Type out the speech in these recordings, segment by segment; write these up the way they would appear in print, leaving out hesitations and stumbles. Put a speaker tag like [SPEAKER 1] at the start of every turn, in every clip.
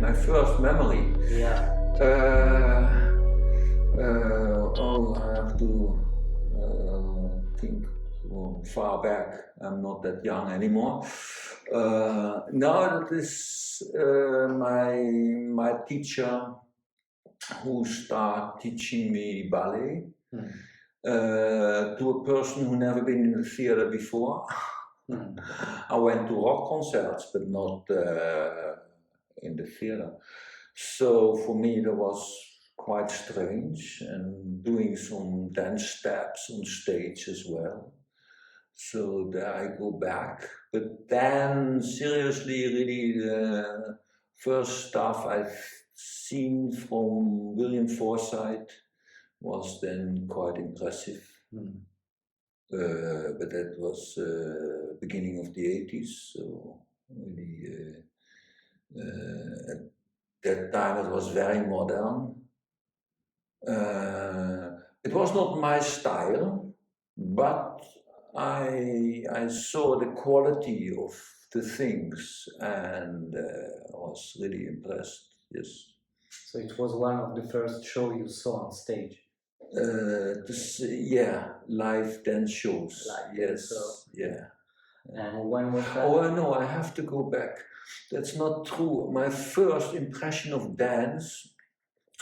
[SPEAKER 1] my first memory.
[SPEAKER 2] Yeah.
[SPEAKER 1] I have to think far back. I'm not that young anymore. Now that is my teacher who started teaching me ballet to a person who never been in the theater before. I went to rock concerts, but not in the theater. So for me that was quite strange, and doing some dance steps on stage as well. So there I go back. But then seriously, really the first stuff I've seen from William Forsythe was then quite impressive. But that was beginning of the 80s, so really at that time it was very modern. It was not my style, but I saw the quality of the things and was really impressed, yes.
[SPEAKER 2] So it was one of the first shows you saw on stage?
[SPEAKER 1] Live dance shows. Yes, yeah.
[SPEAKER 2] And when was that?
[SPEAKER 1] Oh no, I have to go back. That's not true. My first impression of dance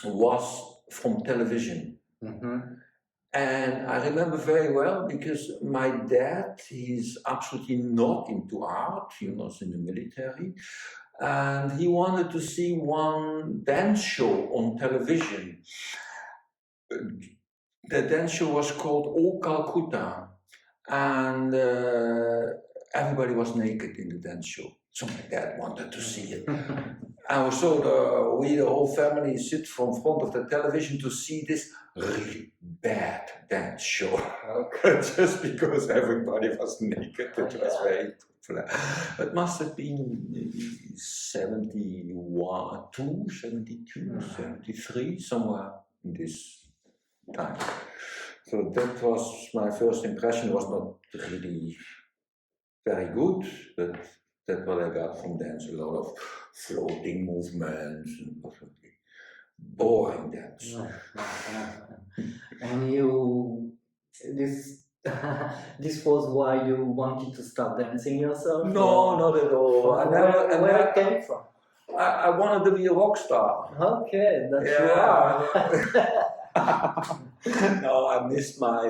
[SPEAKER 1] was from television. And I remember very well because my dad, he's absolutely not into art. He was in the military. And he wanted to see one dance show on television. The dance show was called O Calcutta, and everybody was naked in the dance show. So my dad wanted to see it. And so the whole family sit from front of the television to see this really bad dance show. Just because everybody was naked, it was very popular. It must have been 72, 73, somewhere in this time. So that was my first impression. It was not really very good, but that's what I got from dance. A lot of floating movements and boring dance.
[SPEAKER 2] And this was why you wanted to start dancing yourself?
[SPEAKER 1] No, not at all.
[SPEAKER 2] Where it came from?
[SPEAKER 1] I wanted to be a rock star.
[SPEAKER 2] Okay, that's you are.
[SPEAKER 1] No, I missed my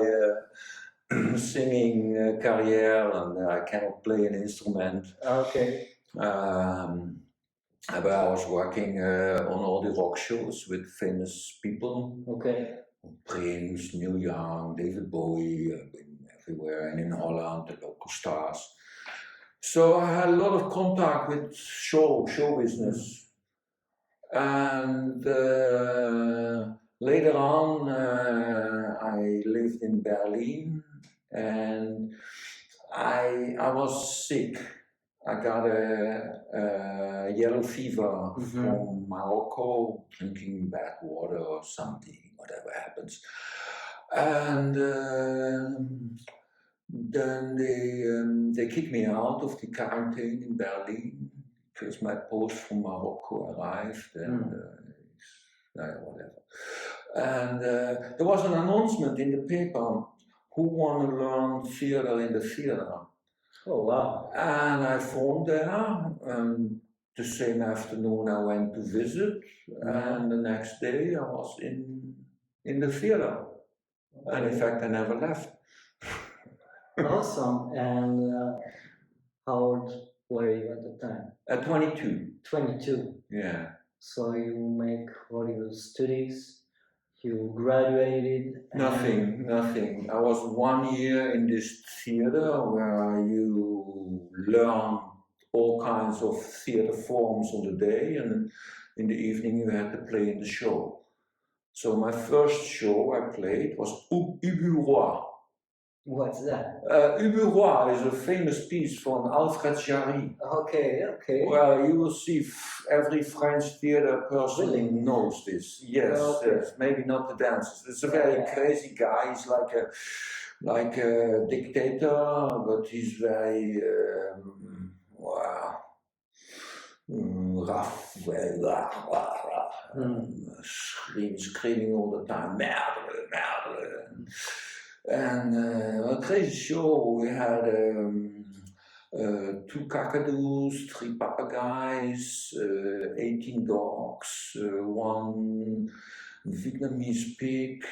[SPEAKER 1] singing career, and I cannot play an instrument.
[SPEAKER 2] Okay.
[SPEAKER 1] But I was working on all the rock shows with famous people.
[SPEAKER 2] Okay.
[SPEAKER 1] Prince, Neil Young, David Bowie, I've been everywhere, and in Holland, the local stars. So I had a lot of contact with show business. And later on, I lived in Berlin, and I was sick. I got a yellow fever from Morocco, drinking bad water or something, whatever happens. And then they kicked me out of the quarantine in Berlin because my post from Morocco arrived, and whatever. And there was an announcement in the paper, who want to learn theater in the theater.
[SPEAKER 2] Oh wow.
[SPEAKER 1] And I phoned there, and the same afternoon I went to visit, and the next day I was in the theater. Okay. And in fact I never left.
[SPEAKER 2] Awesome. And how old were you at the time?
[SPEAKER 1] At 22.
[SPEAKER 2] 22?
[SPEAKER 1] Yeah.
[SPEAKER 2] So you make all your studies, you graduated?
[SPEAKER 1] Nothing. I was 1 year in this theater where you learn all kinds of theater forms on the day, and in the evening you had to play in the show. So my first show I played was Ubu-Roi.
[SPEAKER 2] What's that?
[SPEAKER 1] Ubu-Roi is a famous piece from Alfred Jarry.
[SPEAKER 2] Okay.
[SPEAKER 1] Well, you will see every French theater person knows this. Yes, yes, maybe not the dancers. It's a very crazy guy. He's like a dictator, but he's very rough, very screaming all the time, merde, merde. And a crazy show. We had 2 cakadoos, 3 papageis, 18 dogs, 1 Vietnamese pig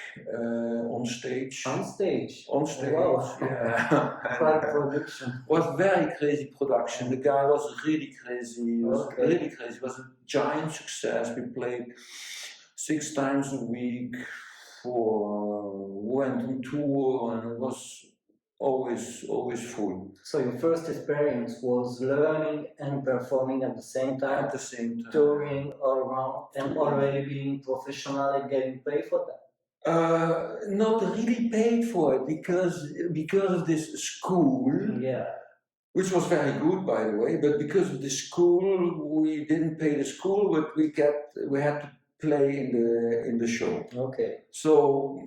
[SPEAKER 1] on stage.
[SPEAKER 2] On stage.
[SPEAKER 1] On stage,
[SPEAKER 2] Wow.
[SPEAKER 1] yeah.
[SPEAKER 2] Quite production.
[SPEAKER 1] Was very crazy production. The guy was really crazy. It was
[SPEAKER 2] Okay.
[SPEAKER 1] really crazy. It was a giant success. We played 6 times a week. Went on tour, and it was always full.
[SPEAKER 2] So your first experience was learning and performing at the same time,
[SPEAKER 1] At the same time,
[SPEAKER 2] touring all around, and already being professional and getting paid for that.
[SPEAKER 1] not really paid for it because of this school.
[SPEAKER 2] Yeah.
[SPEAKER 1] Which was very good, by the way, but because of the school, we didn't pay the school, but we had to play in the show.
[SPEAKER 2] Okay.
[SPEAKER 1] So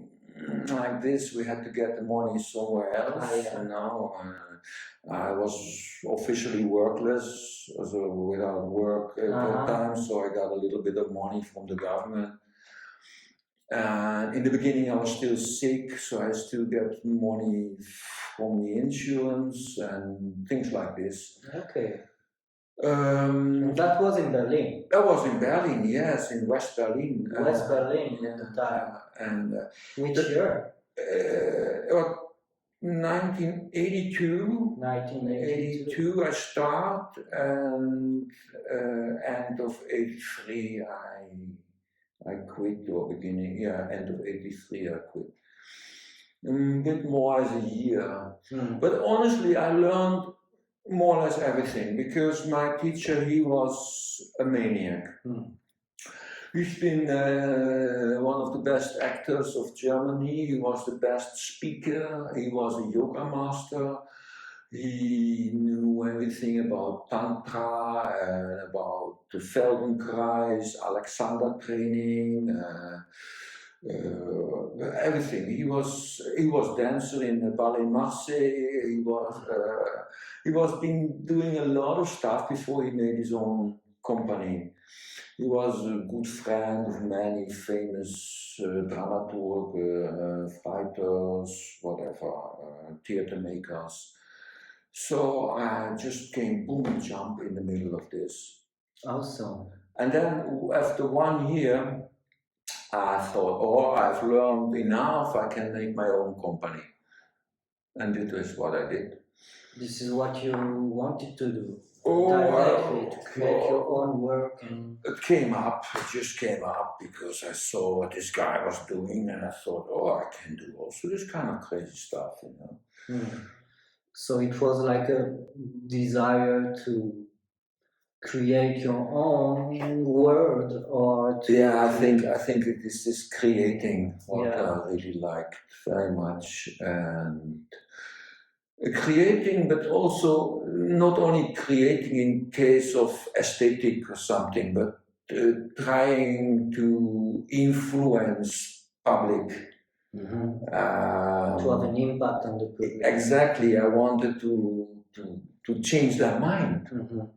[SPEAKER 1] like this, we had to get the money somewhere else.
[SPEAKER 2] Yeah.
[SPEAKER 1] And now I was officially workless, so without work at that time. So I got a little bit of money from the government. And in the beginning, I was still sick, so I still get money from the insurance and things like this.
[SPEAKER 2] Okay. That was in Berlin.
[SPEAKER 1] That was in Berlin, yes, in West Berlin.
[SPEAKER 2] West Berlin at the time.
[SPEAKER 1] And
[SPEAKER 2] which year?
[SPEAKER 1] 1982.
[SPEAKER 2] 1982.
[SPEAKER 1] I start, and end of '83 I quit, or beginning, end of '83 I quit. A bit more as a year. But honestly, I learned more or less everything, because my teacher, he was a maniac. He's been one of the best actors of Germany. He was the best speaker. He was a yoga master. He knew everything about Tantra and about the Feldenkrais, Alexander training, everything. He was dancer in the Ballet Marseille. He was been doing a lot of stuff before he made his own company. He was a good friend of many famous dramaturgs, fighters, whatever, theater makers. So I just came boom and jump in the middle of this.
[SPEAKER 2] Awesome.
[SPEAKER 1] And then after 1 year, I thought, I've learned enough, I can make my own company. And this is what I did.
[SPEAKER 2] This is what you wanted to do? Directly, to create your own work? And
[SPEAKER 1] it just came up because I saw what this guy was doing, and I thought, I can do also this kind of crazy stuff, you know.
[SPEAKER 2] So it was like a desire to create your own world, or to
[SPEAKER 1] I think it is this creating what I really like very much, and creating, but also not only creating in case of aesthetic or something, but trying to influence public.
[SPEAKER 2] to have an impact on the public.
[SPEAKER 1] Exactly, I wanted to change their mind in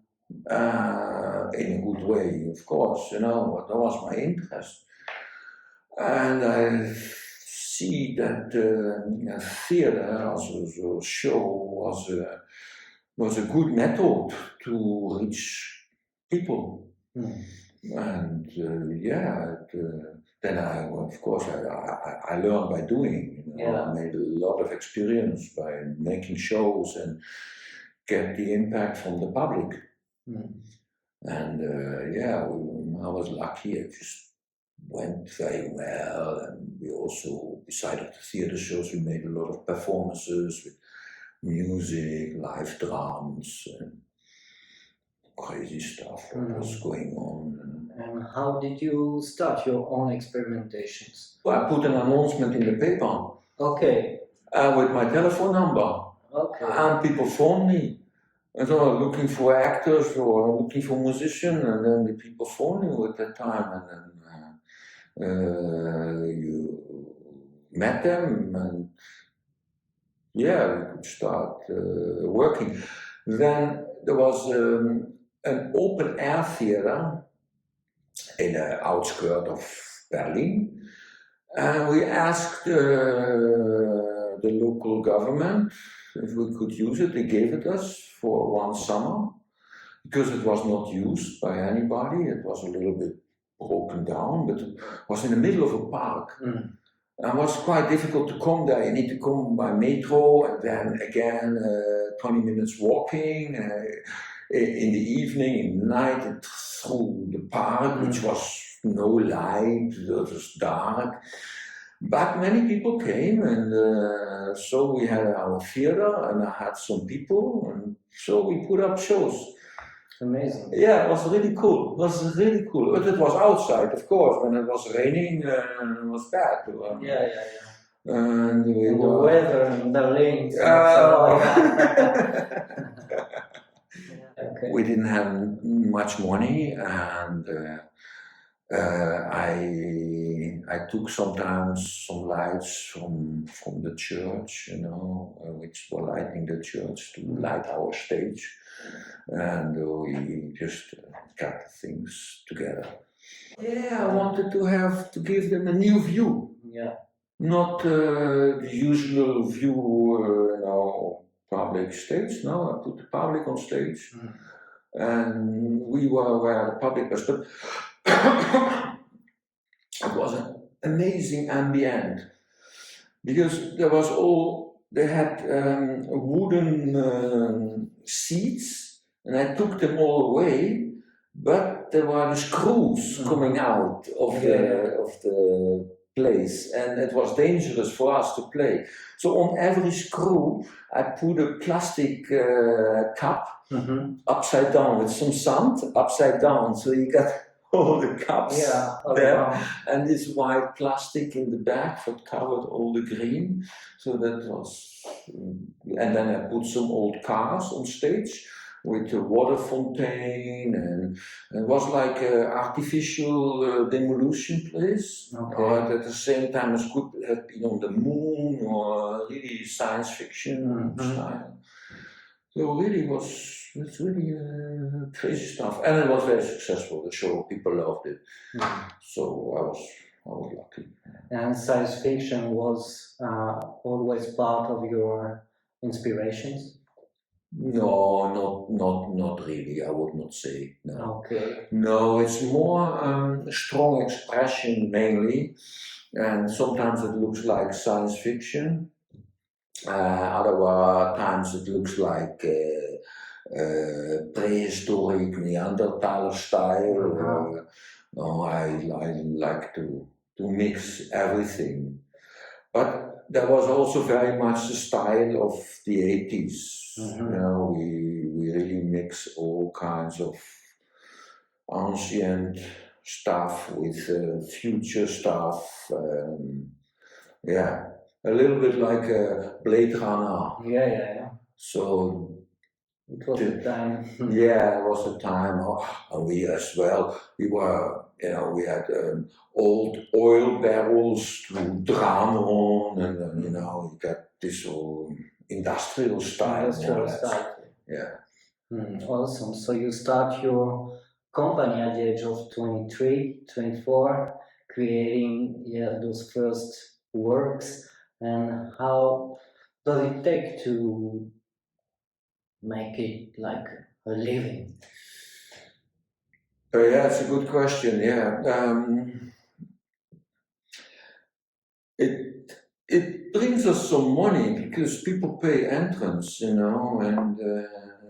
[SPEAKER 1] a good way, of course. You know, that was my interest, and I see that theater as a show was a good method to reach people, and then I learned by doing. You know, I made a lot of experience by making shows and get the impact from the public. And I was lucky. It just went very well, and we also, besides the theater shows, we made a lot of performances with music, live drums, and crazy stuff that was going on.
[SPEAKER 2] And how did you start your own experimentations?
[SPEAKER 1] Well, I put an announcement in the paper.
[SPEAKER 2] Okay.
[SPEAKER 1] With my telephone number.
[SPEAKER 2] Okay.
[SPEAKER 1] And people phone me. And so looking for actors or looking for musicians, and then the people phone you at that time, and then you met them, and we could start working. Then there was an open air theater in the outskirts of Berlin. And we asked the local government if we could use it. They gave it us for one summer because it was not used by anybody. It was a little bit broken down, but it was in the middle of a park.
[SPEAKER 2] Mm.
[SPEAKER 1] And it was quite difficult to come there. You need to come by metro and then again 20 minutes walking in the evening, in the night, through the park, which was no light, it was dark. But many people came, and so we had our theater, and I had some people, and so we put up shows.
[SPEAKER 2] Amazing.
[SPEAKER 1] Yeah, it was really cool. It was really cool. But it was outside, of course. When it was raining, it was bad.
[SPEAKER 2] Yeah.
[SPEAKER 1] And we
[SPEAKER 2] And the
[SPEAKER 1] were.
[SPEAKER 2] weather in Berlin. Okay.
[SPEAKER 1] We didn't have much money, and I took sometimes some lights from the church, which were lighting the church to light our stage, and we just got things together. Yeah, I wanted to give them a new view.
[SPEAKER 2] Yeah.
[SPEAKER 1] Not the usual view, public stage. No, I put the public on stage, and we were where the public was. But it was an amazing ambient because they had wooden seats, and I took them all away, but there were the screws coming out of the place, and it was dangerous for us to play. So on every screw I put a plastic cup upside down with some sand upside down, so you got all the cups there, and this white plastic in the back that covered all the green. So that was, and then I put some old cars on stage with a water fontaine, and it was like an artificial demolition place.
[SPEAKER 2] Okay.
[SPEAKER 1] At the same time, it could have been on the moon or really science fiction style. So really it's really crazy stuff, and it was very successful. The show, people loved it. So I was lucky.
[SPEAKER 2] And science fiction was always part of your inspirations?
[SPEAKER 1] No, not really. I would not say no.
[SPEAKER 2] Okay.
[SPEAKER 1] No, it's more strong expression mainly, and sometimes it looks like science fiction. Other times it looks like prehistoric Neanderthal style. No, I like to mix everything. But there was also very much the style of the 80s. We really mix all kinds of ancient stuff with future stuff. A little bit like a Blade Runner.
[SPEAKER 2] Yeah.
[SPEAKER 1] So
[SPEAKER 2] it was the time.
[SPEAKER 1] Yeah, it was the time. And we as well, we we had old oil barrels to drum on, and then, you got this whole industrial style. Yeah.
[SPEAKER 2] Awesome. So you start your company at the age of 23, 24, creating those first works. And how does it take to make it like a living?
[SPEAKER 1] Yeah, it's a good question. Yeah, it brings us some money because people pay entrance, and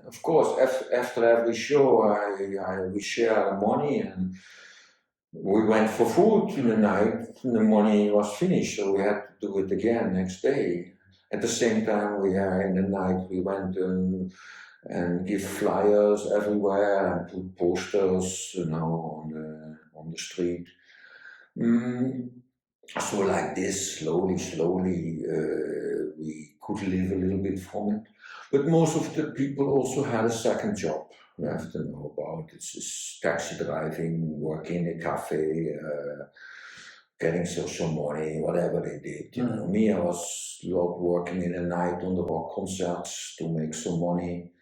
[SPEAKER 1] of course after every show we share the money, and we went for food in the night, and the money was finished, so we had to do it again next day. At the same time, in the night we went and give flyers everywhere and put posters, on the street. So like this, slowly, we could live a little bit from it. But most of the people also had a second job. You have to know about it's taxi driving, working in a cafe, getting social money, whatever they did. Me, I was working in the night on the rock concerts to make some money.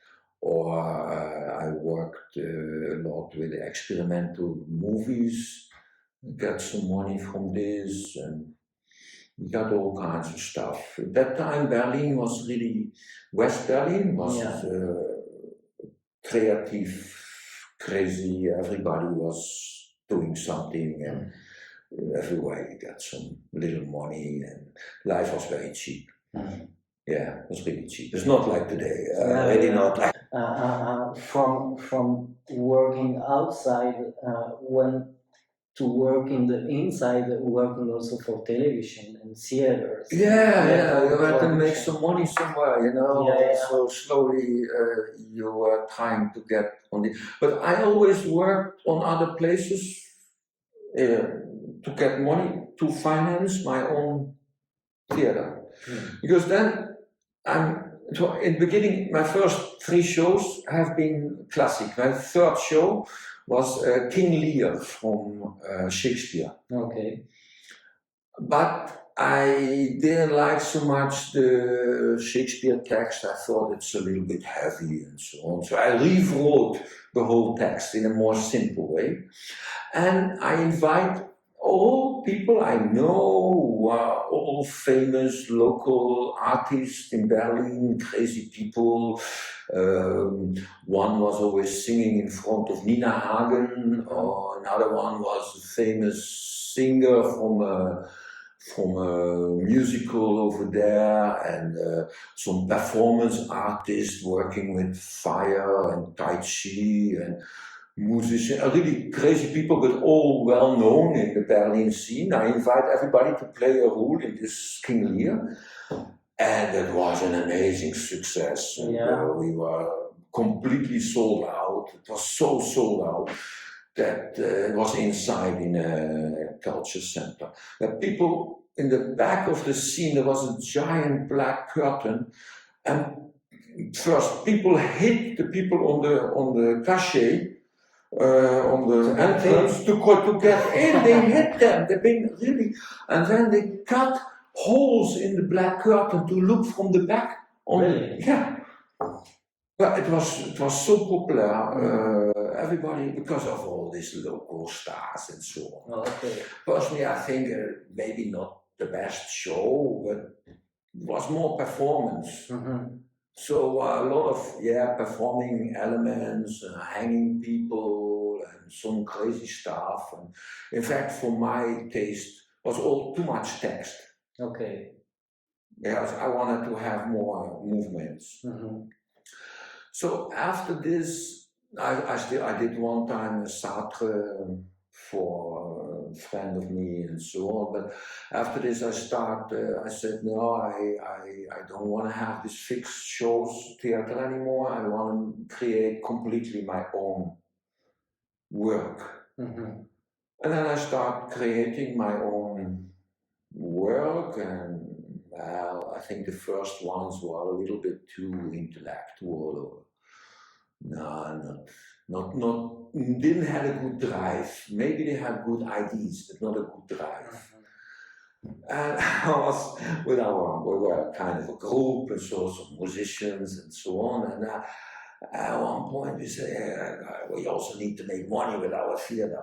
[SPEAKER 1] or I worked a lot with experimental movies, got some money from this, and we got all kinds of stuff. At that time, Berlin was really, West Berlin was creative, crazy, everybody was doing something, and everywhere you got some little money, and life was very cheap. Yeah, it was really cheap. It's not like today. Really not like.
[SPEAKER 2] From working outside, when to work in the inside, working also for television and theaters.
[SPEAKER 1] Yeah, you had to make some money somewhere, you know.
[SPEAKER 2] Yeah.
[SPEAKER 1] So slowly you were trying to get on the. But I always worked on other places to get money to finance my own theater. Because then so in the beginning, my first 3 shows have been classic. My third show was King Lear from Shakespeare.
[SPEAKER 2] Okay.
[SPEAKER 1] But I didn't like so much the Shakespeare text. I thought it's a little bit heavy and so on. So I rewrote the whole text in a more simple way. And I invite all people I know who are all famous local artists in Berlin, crazy people. One was always singing in front of Nina Hagen, or another one was a famous singer from a musical over there, and some performance artists working with fire and Tai Chi and musicians, really crazy people, but all well known in the Berlin scene. I invite everybody to play a role in this King Lear, and it was an amazing success. And, we were completely sold out. It was so sold out that it was inside in a culture center. But people in the back of the scene, there was a giant black curtain, and first people hit the people on the cachet. On the entrance to get in, they hit them. They've been really, and then they cut holes in the black curtain to look from the back.
[SPEAKER 2] Really?
[SPEAKER 1] Yeah. But it was so popular. Everybody, because of all these local stars and so on.
[SPEAKER 2] Okay.
[SPEAKER 1] Personally, I think maybe not the best show, but it was more performance. So a lot of performing elements, hanging people, and some crazy stuff. And in fact, for my taste, was all too much text.
[SPEAKER 2] Okay.
[SPEAKER 1] Because I wanted to have more movements. So after this, I did one time a Sartre for a friend of me and so on. But after this, I said, no, I don't want to have these fixed shows theater anymore. I want to create completely my own work. And then I started creating my own work, and well, I think the first ones were a little bit too intellectual. Not didn't have a good drive. Maybe they had good ideas, but not a good drive. And I was we were kind of a group, and so some musicians and so on. And at one point we said, we also need to make money with our theater.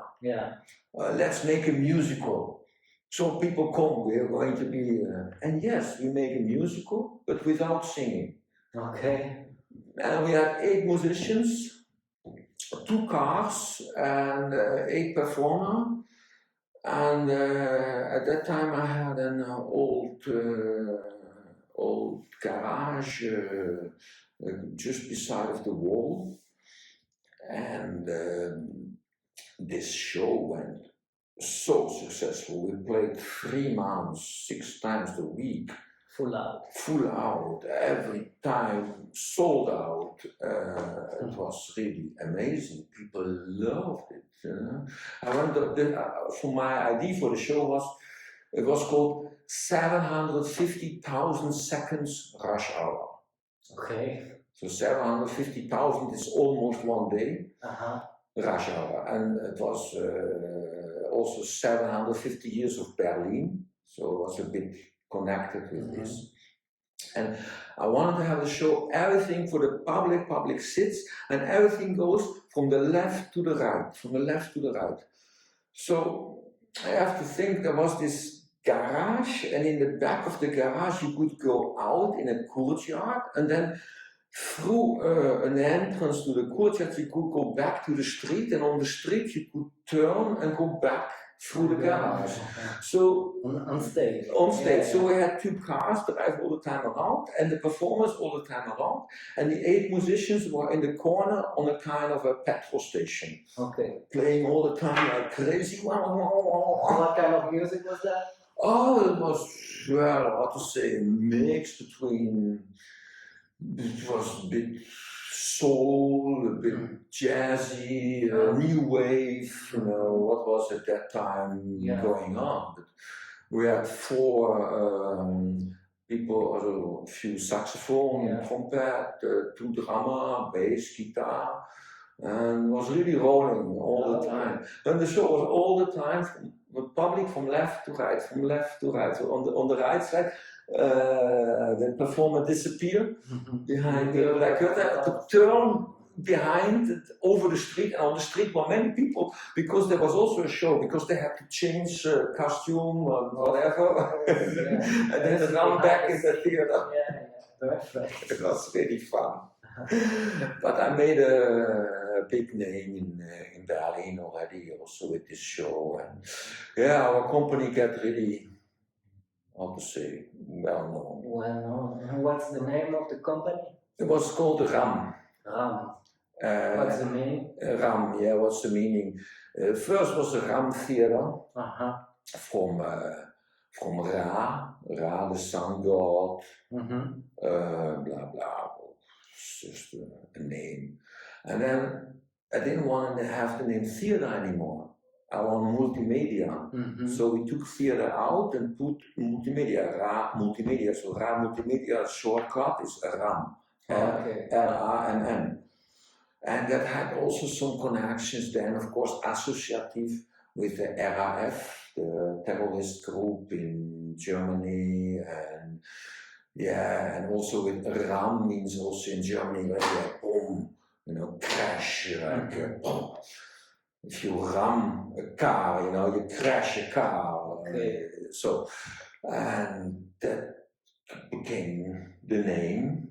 [SPEAKER 1] Let's make a musical. So people come, we are going to be, and yes, we make a musical, but without singing.
[SPEAKER 2] Okay.
[SPEAKER 1] And we had 8 musicians, 2 cars, and 8 performers. And at that time I had an old garage just beside of the wall. And this show went so successful. We played 3 months, 6 times a week.
[SPEAKER 2] Full out,
[SPEAKER 1] every time, sold out. It was really amazing. People loved it. I wonder, for my idea for the show was called 750,000 seconds rush hour.
[SPEAKER 2] Okay.
[SPEAKER 1] So 750,000 is almost 1 day. Rush hour, and it was also 750 years of Berlin. So it was a bit connected with this. And I wanted to have a show, everything for the public sits, and everything goes from the left to the right, from the left to the right. So I have to think there was this garage, and in the back of the garage you could go out in a courtyard, and then through an entrance to the courtyard you could go back to the street, and on the street you could turn and go back through the garage. So
[SPEAKER 2] on stage.
[SPEAKER 1] So we had 2 cars drive all the time around, and the performers all the time around, and the 8 musicians were in the corner on a kind of a petrol station.
[SPEAKER 2] Okay.
[SPEAKER 1] Playing all the time like crazy.
[SPEAKER 2] What kind of music was that?
[SPEAKER 1] Oh, it was, well, how to say, a mix between, it was a bit soul, a bit jazzy, new wave, what was at that time going on. But we had 4 people, also a few saxophone, trumpet, 2 drummer, bass, guitar, and it was really rolling all the time. And the show was all the time from the public from left to right, from left to right. So on the right side, the performer disappeared behind the black curtain, to turn behind it, over the street, and on the street were many people, because there was also a show, because they had to change costume or whatever, and then run back in the theater.
[SPEAKER 2] Perfect.
[SPEAKER 1] It was really fun. But I made a big name in Berlin already, also with this show, and our company got really, how to say, well known.
[SPEAKER 2] Well known. What's the name of the company?
[SPEAKER 1] It was called RAM.
[SPEAKER 2] RAM. What's the meaning?
[SPEAKER 1] RAM, what's the meaning? First was the RAM Theater from Ra, the sun god, blah blah, just a name. And then I didn't want to have the name theater anymore. I want multimedia. So we took theater out and put multimedia, Ra multimedia. So Ra multimedia shortcut is RAM, R-A-M-M. And that had also some connections then, of course, associative with the RAF, the terrorist group in Germany, and also with RAM means also in Germany, like boom, crash, like boom. If you ram a car, you crash a car. So, and that became the name.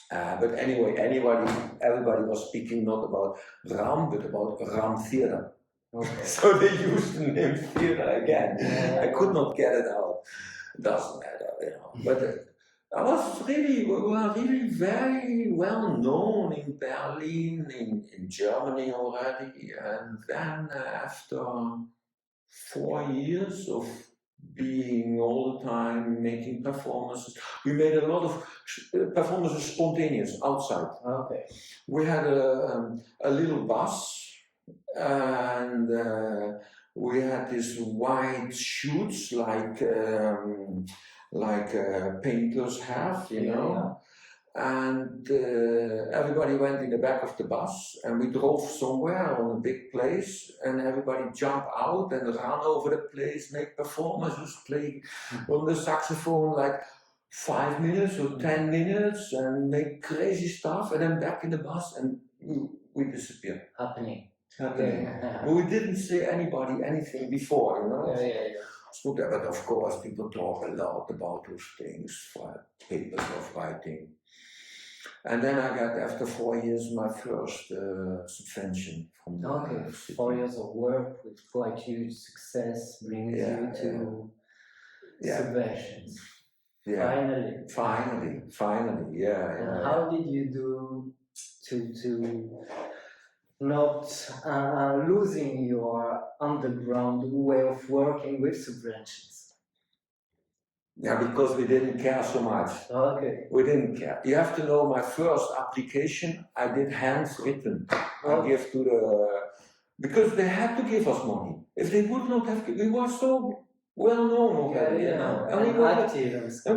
[SPEAKER 1] But anyway, everybody was speaking not about RAM, but about RAM Theater. So they used the name theater again. I could not get it out. Doesn't matter, But I was we were really very well known in Berlin, in Germany already, and then after 4 years of being all the time making performances, we made a lot of performances spontaneous outside. We had a little bus, and we had these white shoots like painters have, and everybody went in the back of the bus, and we drove somewhere on a big place, and everybody jumped out and ran over the place, make performances, play on the saxophone like 5 minutes or 10 minutes, and make crazy stuff, and then back in the bus, and we disappeared.
[SPEAKER 2] Happening.
[SPEAKER 1] But we didn't say anybody anything before, So, but of course, people talk a lot about those things, for papers of writing. And then I got, after 4 years, my first subvention from the city. 4
[SPEAKER 2] years of work with quite huge success brings you to subventions. Finally. How did you do to not losing your underground way of working with subventions?
[SPEAKER 1] Because we didn't care so much. We didn't care. You have to know, my first application I did handwritten. I gave to because they had to give us money. If they would not have, we were so well known already, and we were active, and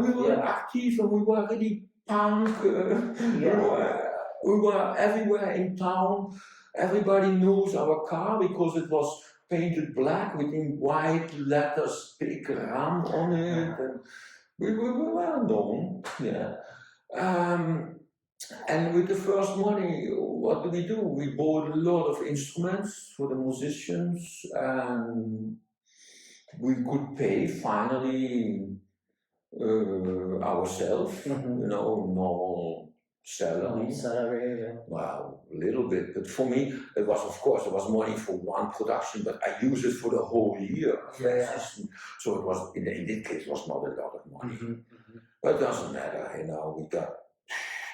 [SPEAKER 1] we were really punk. We were everywhere in town. Everybody knows our car because it was painted black with in white letters, big RAM on it, and we were well known, yeah. And with the first money, what do? We bought a lot of instruments for the musicians, and we could pay finally ourselves, normal salary.
[SPEAKER 2] Salary, yeah.
[SPEAKER 1] Well, a little bit, but for me, it was, of course, it was money for one production, but I use it for the whole year.
[SPEAKER 2] Yeah.
[SPEAKER 1] So it was, in this case, it was not a lot of money. But it doesn't matter, we got,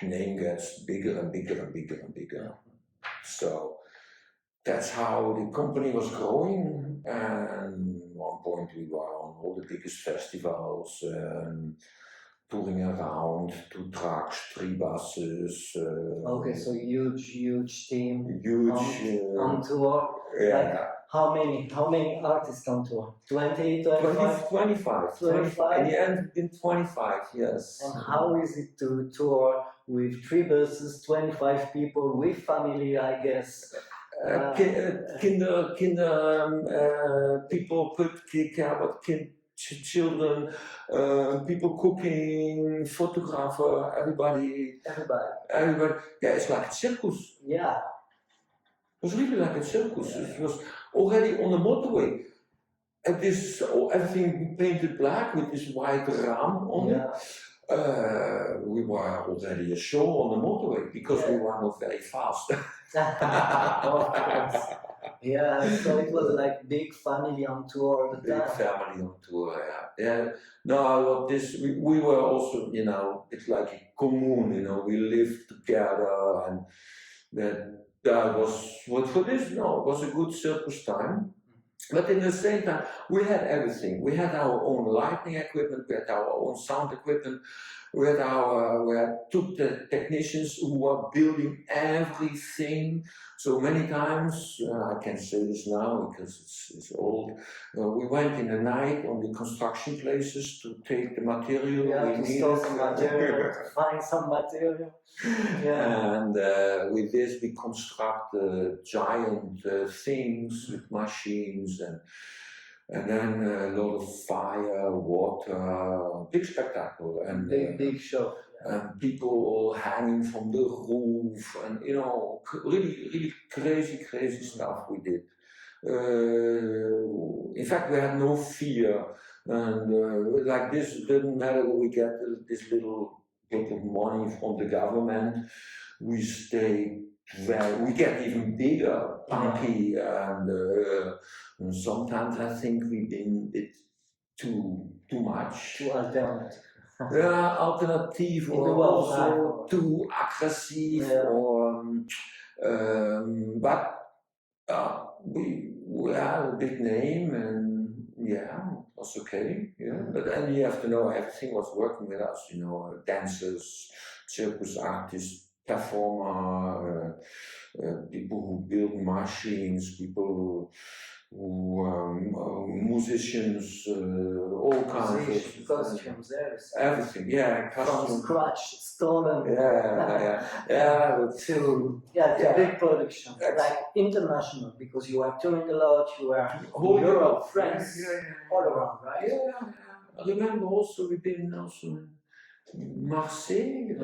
[SPEAKER 1] name gets bigger and bigger and bigger and bigger. So that's how the company was growing, and at one point we were on all the biggest festivals, touring around, 2 trucks, 3 buses.
[SPEAKER 2] Okay, so huge team.
[SPEAKER 1] Huge.
[SPEAKER 2] On tour.
[SPEAKER 1] Yeah.
[SPEAKER 2] Like how many artists on tour? 20, 25?
[SPEAKER 1] 25.
[SPEAKER 2] 25.
[SPEAKER 1] In the end, in 25, yes.
[SPEAKER 2] And how is it to tour with 3 buses, 25 people, with family, I guess?
[SPEAKER 1] Kinder, people put care about children, people cooking, photographer, everybody. Yeah, it's like a circus.
[SPEAKER 2] Yeah.
[SPEAKER 1] It was really like a circus. Yeah. It was already on the motorway. And everything painted black with this white ram on it. We were already a show on the motorway because we were not very fast.
[SPEAKER 2] Of course. Yeah, so it was like big family on tour all the time.
[SPEAKER 1] Big family on tour, yeah. No, we were also, it's like a commune, we lived together, and that was what for this. No, it was a good circus time. But in the same time, we had everything. We had our own lighting equipment, we had our own sound equipment, we had 2 technicians who were building everything. So many times, I can say this now because it's old, we went in the night on the construction places to take the material.
[SPEAKER 2] To store some material, to find some material. Yeah.
[SPEAKER 1] And with this we construct giant things with machines, and then a lot of fire, water, big spectacle, and
[SPEAKER 2] big show.
[SPEAKER 1] And people hanging from the roof, and really crazy stuff we did. In fact, we had no fear, and like this, it didn't matter that we get this little bit of money from the government. We stay we get even bigger, punky, and sometimes I think we've been a bit too much.
[SPEAKER 2] Too alternative.
[SPEAKER 1] Yeah, alternative, or also too aggressive, but we had a big name, and it was okay. Yeah, but then you have to know everything was working with us. Dancers, circus artists, performer, people who build machines, people who musicians, all kinds of
[SPEAKER 2] costumes,
[SPEAKER 1] everything. Yeah,
[SPEAKER 2] from scratch, stolen. Big production, like international, because you are touring a lot. You are Europe, France, all around, right?
[SPEAKER 1] Yeah. I remember also we've been also in Marseille,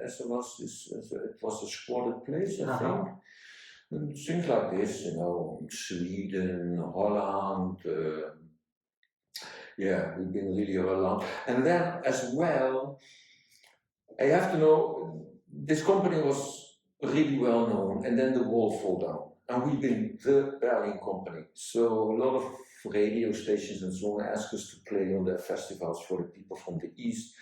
[SPEAKER 1] as it was a squalid place, I think. And things like this, Sweden, Holland, we've been really around. And then as well, I have to know, this company was really well known, and then the wall fell down. And we've been the Berlin company. So a lot of radio stations and so on ask us to play on their festivals for the people from the East.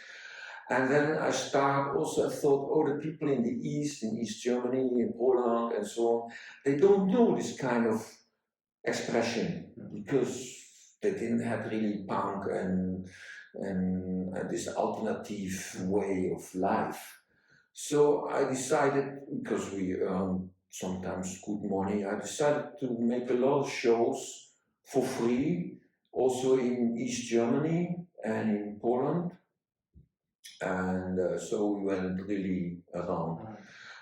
[SPEAKER 1] And then I thought, the people in the East, in East Germany, in Poland, and so on, they don't know this kind of expression because they didn't have really punk and this alternative way of life. So I decided, because we earn sometimes good money, I decided to make a lot of shows for free, also in East Germany and in Poland. And so we went really around.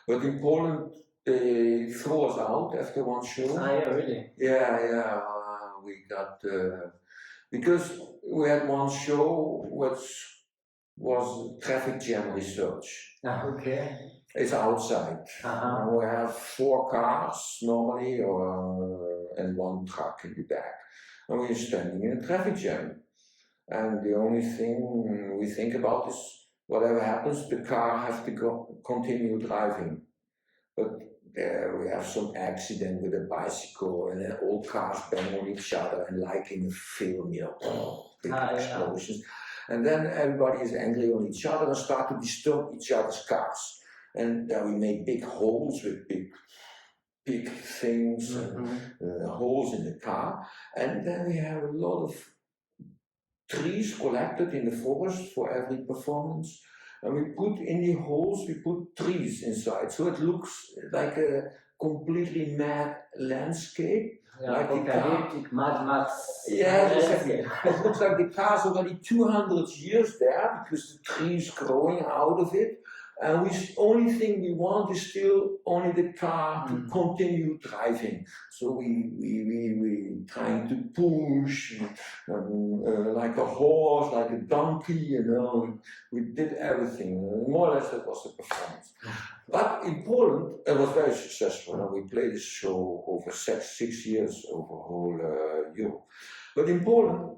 [SPEAKER 1] But in Poland, they threw us out after one show.
[SPEAKER 2] Yeah, really?
[SPEAKER 1] Yeah. We got because we had one show which was traffic jam research.
[SPEAKER 2] Okay.
[SPEAKER 1] It's outside. We have 4 cars normally, and 1 truck in the back, and we're standing in a traffic jam. And the only thing we think about is whatever happens, the car has to continue driving. But there we have some accident with a bicycle, and then all cars bang on each other, and like in a film, big explosions. Yeah. And then everybody is angry on each other and start to disturb each other's cars. And then we make big holes with big things, holes in the car. And then we have a lot of trees collected in the forest for every performance. And we put in the holes, we put trees inside. So it looks like a completely mad landscape.
[SPEAKER 2] Yeah,
[SPEAKER 1] like
[SPEAKER 2] apocalyptic, Mad Max.
[SPEAKER 1] Yeah, exactly. It looks like the car's already 200 years there because the trees growing out of it. And the only thing we want is still only the car to continue driving. So we trying to push like a horse, like a donkey, We did everything. More or less that was the performance. But in Poland, it was very successful. We played this show over 6 years over whole Europe. But in Poland,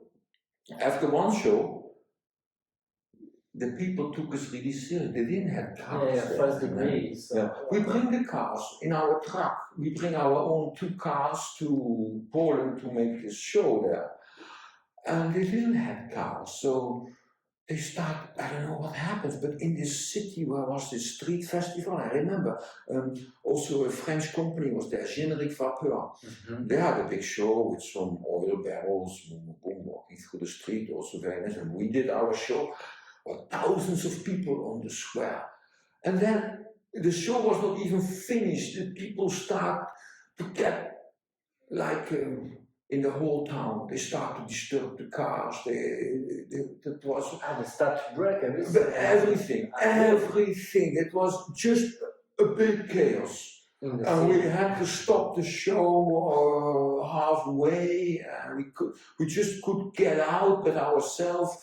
[SPEAKER 1] after one show, the people took us really serious. They didn't have cars.
[SPEAKER 2] First degree. So.
[SPEAKER 1] We bring the cars in our truck. We bring our own 2 cars to Poland to make this show there. And they didn't have cars. So they start, I don't know what happens, but in this city where was this street festival, I remember, also a French company was there, Generic Vapeur. They had a big show with some oil barrels, walking through the street, also very nice. And we did our show. Thousands of people on the square. And then the show was not even finished. The people start to get, like in the whole town, they start to disturb the cars. That was...
[SPEAKER 2] they start to break
[SPEAKER 1] everything. Everything. It was just a big chaos. And we had to stop the show halfway. And we just could get out by ourselves,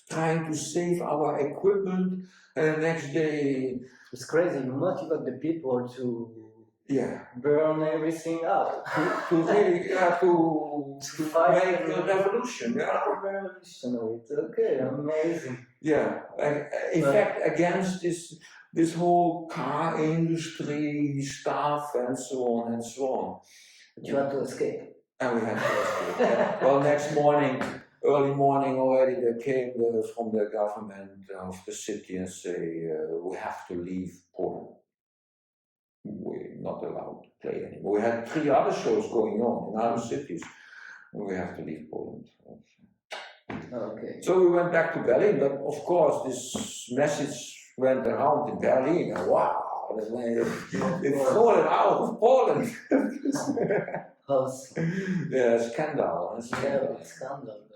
[SPEAKER 1] trying to save our equipment, and the next day...
[SPEAKER 2] It's crazy, you motivate the people to burn everything up.
[SPEAKER 1] to really, to fight make a revolution.
[SPEAKER 2] Revolutionary, okay, amazing.
[SPEAKER 1] Yeah, in fact, against this whole car industry stuff and so on and so on.
[SPEAKER 2] But you had to escape.
[SPEAKER 1] And we had to escape. Well, next morning, early morning already, they came from the government of the city and say, we have to leave Poland. We're not allowed to play anymore. We had 3 other shows going on in other cities, and we have to leave Poland.
[SPEAKER 2] Okay.
[SPEAKER 1] So we went back to Berlin, but of course this message went around in Berlin, and wow, they've thrown it out of Poland. Scandal.
[SPEAKER 2] Scandal.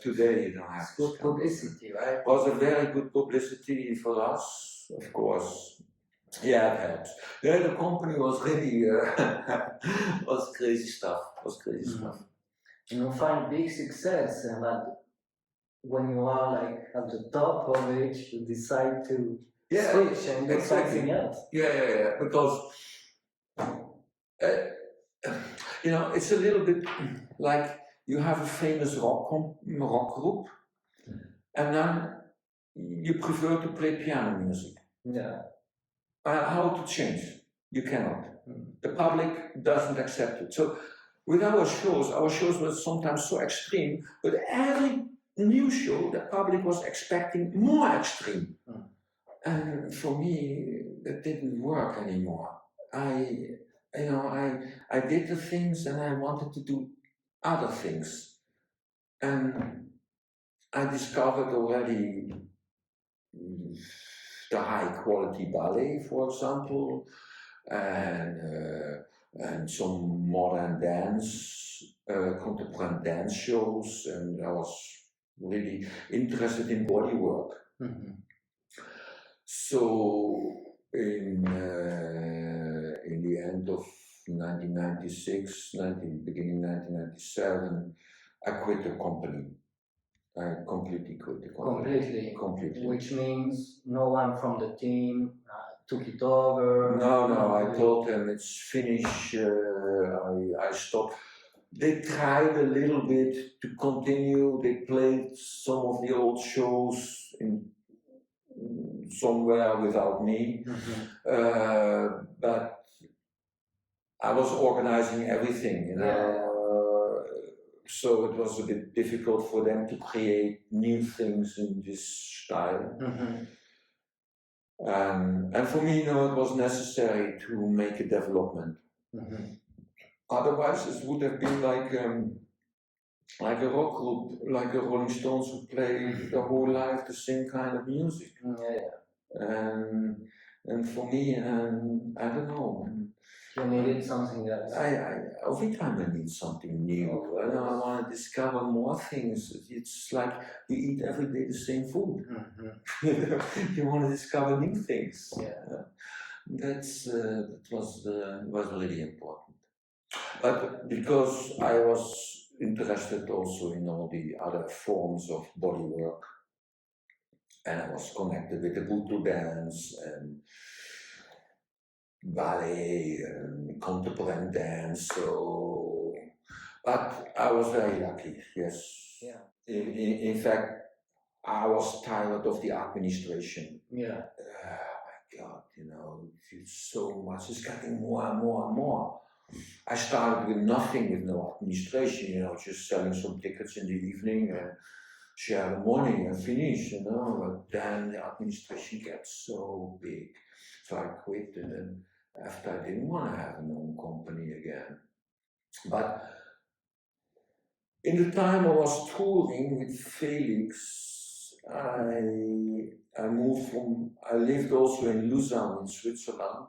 [SPEAKER 1] Today you don't have
[SPEAKER 2] good publicity, right?
[SPEAKER 1] It was a very good publicity for us, of course. Yeah, it helps. Yeah, the company was really was crazy stuff.
[SPEAKER 2] You find big success, and when you are like at the top of it, you decide to switch and do something else.
[SPEAKER 1] Yeah. Because it's a little bit like you have a famous rock group, and then you prefer to play piano music.
[SPEAKER 2] Yeah.
[SPEAKER 1] How to change? You cannot. The public doesn't accept it. So with our shows were sometimes so extreme, but every new show the public was expecting more extreme. And for me, that didn't work anymore. I did the things and I wanted to do other things. And I discovered already the high quality ballet, for example, and some modern dance, contemporary dance shows, and I was really interested in body work. So in the end of 1996, beginning 1997, I quit the company. I completely quit the
[SPEAKER 2] completely.
[SPEAKER 1] Completely.
[SPEAKER 2] Which means no one from the team took it over.
[SPEAKER 1] No, I told them it's finished. I stopped. They tried a little bit to continue. They played some of the old shows in somewhere without me, but I was organizing everything, you know. So it was a bit difficult for them to create new things in this style. And for me, you know, it was necessary to make a development. Otherwise, it would have been like a rock group, like the Rolling Stones who play the whole life the same kind of music. And for me, I don't know.
[SPEAKER 2] You needed something else.
[SPEAKER 1] Every time I need something new, and I want to discover more things. It's like you eat every day the same food. You want to discover new things. That was really important. But because I was interested also in all the other forms of body work, and I was connected with the Buto dance and ballet and contemporary dance. So, but I was very lucky. Yes. In fact, I was tired of the administration. My God, you know, it's so much. It's getting more and more and more. I started with nothing, with no administration, you know, just selling some tickets in the evening and share the money and finish, you know. But then the administration gets so big. So I quit, and then after I didn't want to have an own company again. But in the time I was touring with Felix, I lived also in Lausanne in Switzerland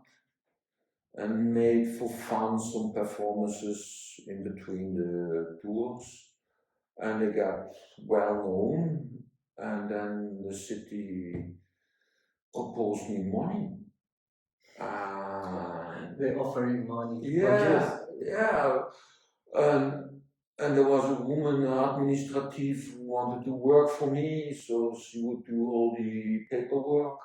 [SPEAKER 1] and made for fun some performances in between the tours. And they got well known, and then the city proposed me money.
[SPEAKER 2] They offer you money.
[SPEAKER 1] Yeah. And there was a woman, administrative, who wanted to work for me, so she would do all the paperwork.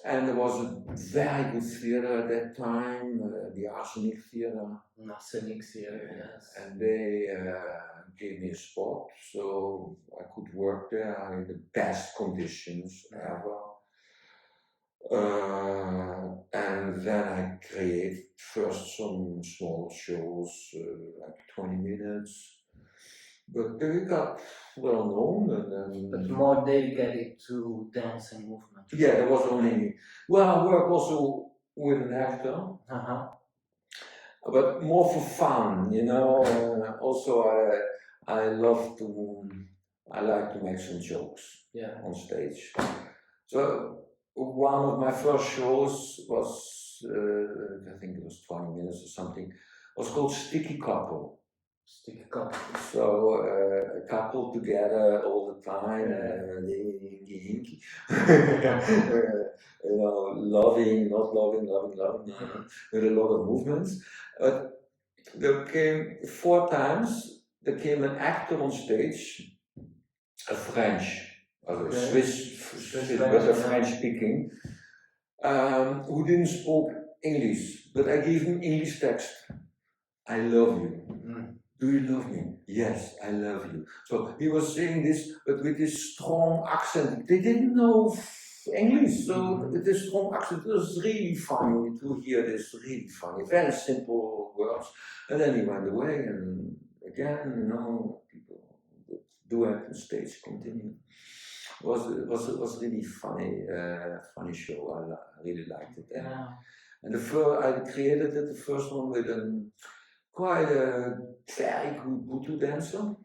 [SPEAKER 1] And there was a very good theater at that time, the Arsenic Theater.
[SPEAKER 2] Arsenic Theater, yes.
[SPEAKER 1] And they gave me a spot, so I could work there in the best conditions ever. And then I created first some small shows, like 20 minutes. But they got well known, and then.
[SPEAKER 2] But more dedicated to dance and movement.
[SPEAKER 1] Yeah, there was only. Well, I worked also with an actor. But more for fun, you know. Also, I like to make some jokes on stage. So one of my first shows was, I think it was 20 minutes or something. It was called Sticky Couple.
[SPEAKER 2] Sticky Couple.
[SPEAKER 1] So a couple together all the time, hinky, you know, loving, not loving, with a lot of movements. There came 4 times. There came an actor on stage, a French, Swiss, but a French speaking, who didn't speak English, but I gave him English text. I love you. Do you love me? Yes, I love you. So he was saying this, but with this strong accent. They didn't know English, so with this strong accent, it was really funny to hear this, really funny, very simple words. And then he went away, and again, you know, people do it on stage, continue. It was really funny show. I really liked it. And I created it, the first one with quite a very good Buto dancer.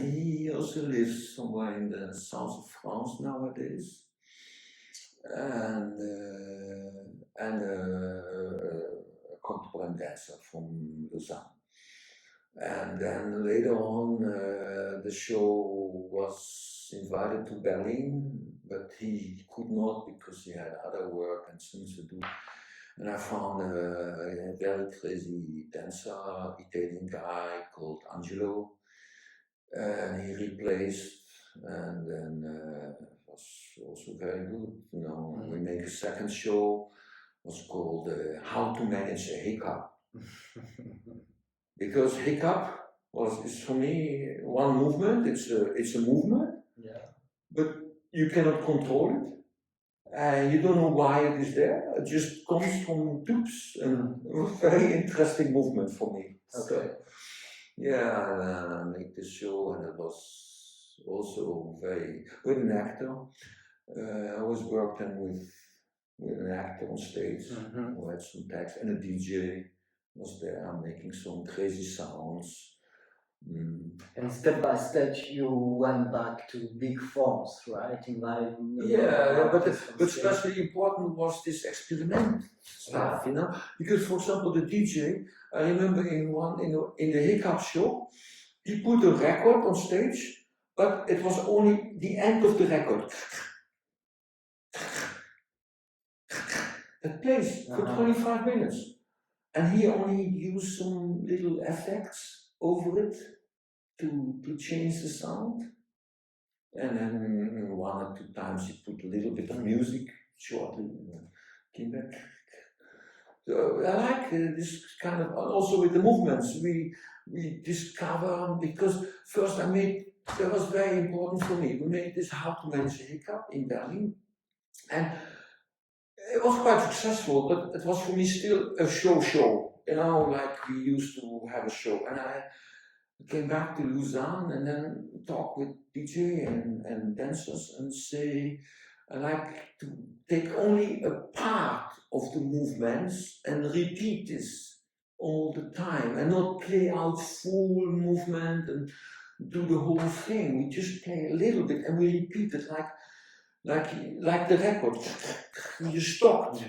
[SPEAKER 1] He also lives somewhere in the south of France nowadays. And a contemporary dancer from Lausanne. And then later on, the show was invited to Berlin, but he could not because he had other work and things to do. And I found a very crazy dancer, Italian guy called Angelo. and he replaced, and then it was also very good. We make a second show, was called How to Manage a Hiccup. Because hiccup is for me one movement, it's a movement, but you cannot control it. And you don't know why it is there. It just comes from tubes, and it was a very interesting movement for me.
[SPEAKER 2] Okay.
[SPEAKER 1] Yeah, I make this show, and it was also very with an actor. I always worked then with an actor on stage who had some text, and a DJ was there making some crazy sounds.
[SPEAKER 2] And step by step, you went back to big forms, right?
[SPEAKER 1] But especially important was this experiment stuff, because for example the DJ, I remember in the Hiccup show, he put a record on stage, but it was only the end of the record. That plays for 25 minutes, and he only used some little effects over it to change the sound. And then one or two times he put a little bit of music shortly and came back. So I like this kind of, also with the movements, we discover, because first that was very important for me, we made this How to Manage a Hiccup in Berlin. And it was quite successful, but it was for me still a show, like we used to have a show. And I came back to Lausanne and then talk with DJ and dancers and say, I like to take only a part of the movements and repeat this all the time and not play out full movement and do the whole thing. We just play a little bit and we repeat it like the record. You stopped.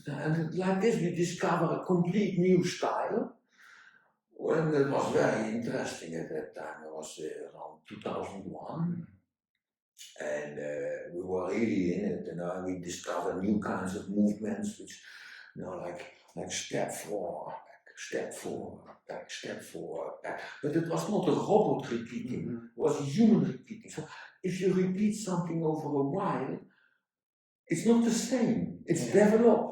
[SPEAKER 1] And like this we discover a complete new style. And it was very interesting at that time. It was around 2001. And we were really in it, and we discovered new kinds of movements, which, like step forward, back, step forward, back, step forward, back. But it was not a robot repeating, it was a human repeating. So if you repeat something over a while, it's not the same, it's developed.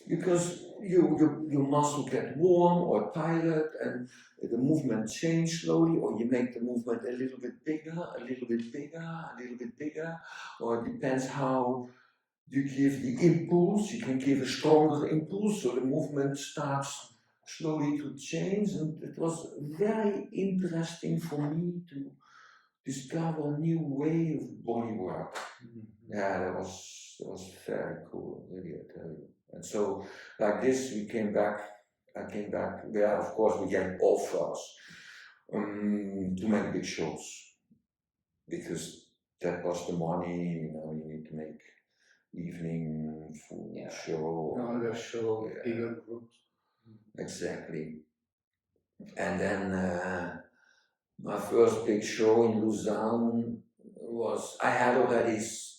[SPEAKER 1] Because your muscle get warm or tired, and the movement change slowly, or you make the movement a little bit bigger, a little bit bigger, a little bit bigger, or it depends how you give the impulse. You can give a stronger impulse, so the movement starts slowly to change. And it was very interesting for me to discover a new way of body work. Yeah, that was very cool, really, I tell you. And so, like this, I came back, where of course we get offers to make big shows, because that was the money, you need to make evening, full show.
[SPEAKER 2] Longer show, bigger groups.
[SPEAKER 1] Exactly. And then my first big show in Lausanne was, I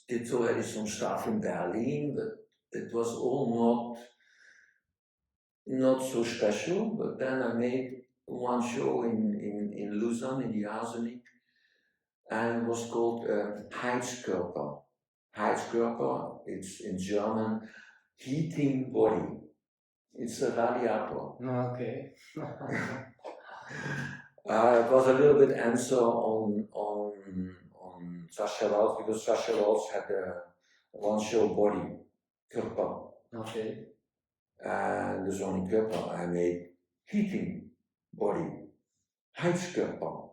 [SPEAKER 1] did already some stuff in Berlin, but it was all not so special. But then I made one show in Lausanne, in the Arsenik, and it was called Heizkörper. Heizkörper, it's in German, heating body. It's a radiator.
[SPEAKER 2] Okay.
[SPEAKER 1] It was a little bit answer on Sascha Waltz, because Sascha Waltz had a one show body, Körper.
[SPEAKER 2] Okay.
[SPEAKER 1] And dus on Körper I made heating body, Heizkörper.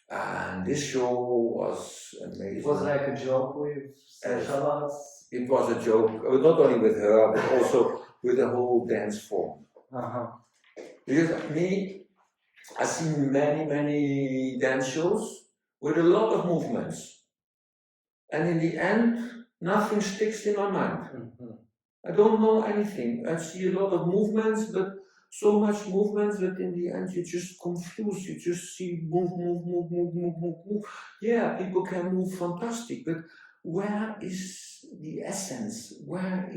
[SPEAKER 1] And this show was amazing.
[SPEAKER 2] It was like a joke with Sascha Waltz.
[SPEAKER 1] It was a joke, not only with her, but also with the whole dance form. Because I've seen many dance shows with a lot of movements. And in the end, nothing sticks in my mind. I don't know anything. I see a lot of movements, but so much movements that in the end you're just confused. You just see move. Yeah, people can move fantastic, but where is the essence? Where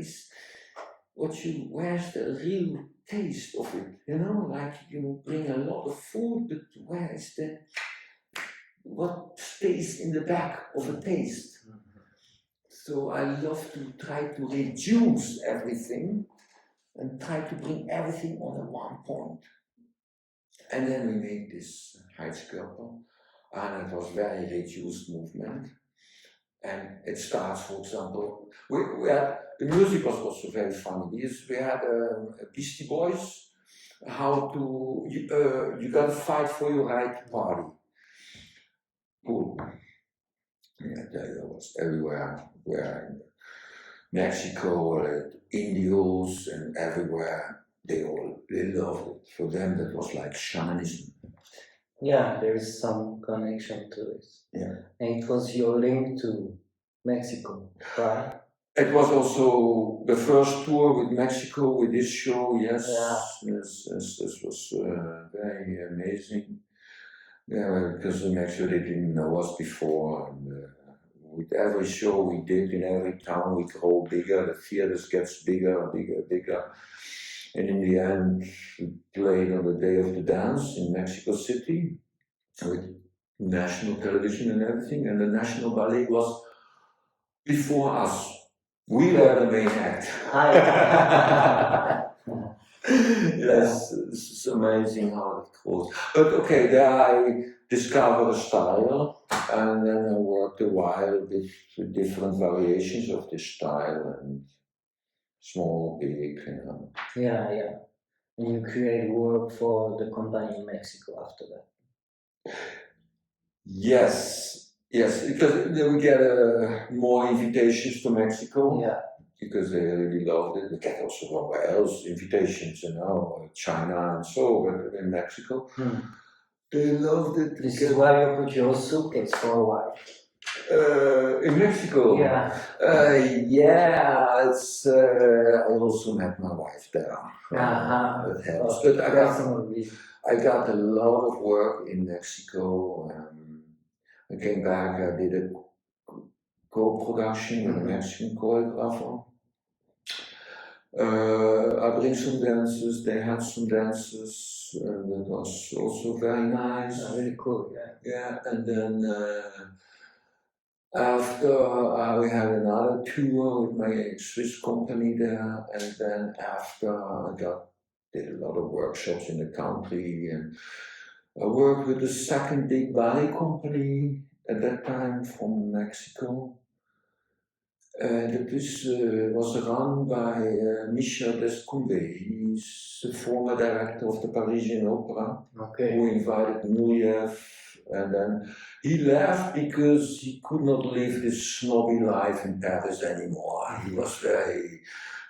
[SPEAKER 1] where's the real taste of it? You know, like you bring a lot of food, but where is what stays in the back of a taste? So I love to try to reduce everything and try to bring everything on a one point. And then we made this Heizkörper, and it was very reduced movement. And it starts, for example, we had, the music was also very funny. We had Beastie Boys, how to, you gotta fight for your right to party. Cool. Yeah, that was everywhere, where in Mexico, Indios, and everywhere, they loved it. For them, that was like shamanism.
[SPEAKER 2] Yeah, there is some connection to it.
[SPEAKER 1] Yeah.
[SPEAKER 2] And it was your link to Mexico, right?
[SPEAKER 1] It was also the first tour with Mexico with this show. Yes,
[SPEAKER 2] Yeah.
[SPEAKER 1] yes, this was very amazing. Yeah, because in Mexico they didn't know us before. And, with every show we did in every town, we grow bigger. The theaters gets bigger, bigger, bigger. And in the end, we played on the Day of the Dance in Mexico City with national television and everything. And the National Ballet was before us. We were the main act. Yes, it's amazing how it goes. But okay, there I discovered a style, and then I worked a while with different variations of this style, and small, big, you know.
[SPEAKER 2] Yeah, yeah. And you create work for the company in Mexico after that.
[SPEAKER 1] Yes, because then we get more invitations to Mexico.
[SPEAKER 2] Yeah.
[SPEAKER 1] Because they really loved it. We get also somewhere else invitations, you know, China and so, but in Mexico. They loved it.
[SPEAKER 2] This is where you put your suitcase for a while.
[SPEAKER 1] In Mexico?
[SPEAKER 2] Yeah.
[SPEAKER 1] Yeah, it's, I also met my wife there. That helps. But I got a lot of work in Mexico. I came back, I did a co-production with a Mexican choreographer. I bring some dancers, they had some dancers, and that was also very nice.
[SPEAKER 2] Really cool, yeah.
[SPEAKER 1] Yeah, and then after we had another tour with my Swiss company there, and then after I did a lot of workshops in the country, and I worked with the second big ballet company at that time from Mexico. This was run by Michel Descombes. He's the former director of the Parisian Opera, who invited Nureyev, and then he left because he could not live this snobby life in Paris anymore. He was very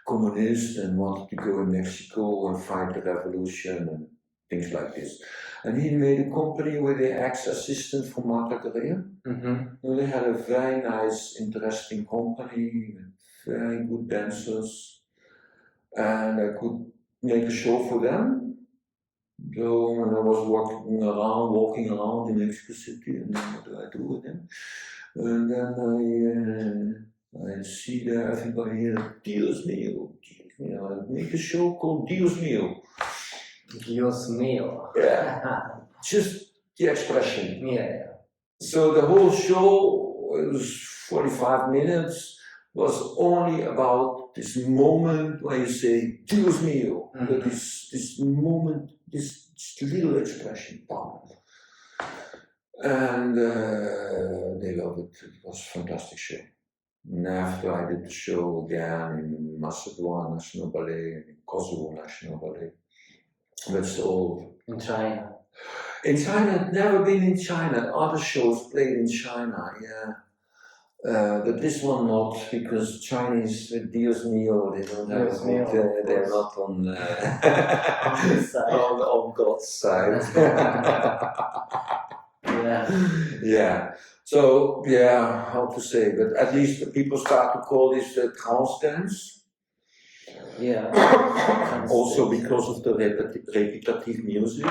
[SPEAKER 1] communist and wanted to go in Mexico and fight the revolution and things like this. And he made a company with the ex-assistant from Arthur Kuggeleyn. They had a very nice, interesting company with very good dancers, and I could make a show for them. So when I was walking around in Mexico City, and then what do I do with them? And then I see there everybody here, Dios mío, I make a show called Dios mío.
[SPEAKER 2] Dios mío.
[SPEAKER 1] Yeah, just the expression.
[SPEAKER 2] Yeah. So
[SPEAKER 1] the whole show was 45 minutes, was only about this moment when you say Dios mío. This moment, this little expression. And they loved it. It was a fantastic show. And after I did the show again in Macedon National Ballet, in Kosovo National Ballet. That's all.
[SPEAKER 2] In China.
[SPEAKER 1] In China, I'd never been in China. Other shows played in China, yeah. But this one not, because Chinese Dios mío, they don't have they're not on on God's side. Yeah. So how to say? But at least the people start to call this trance dance. Yeah. Also because of the repetitive music.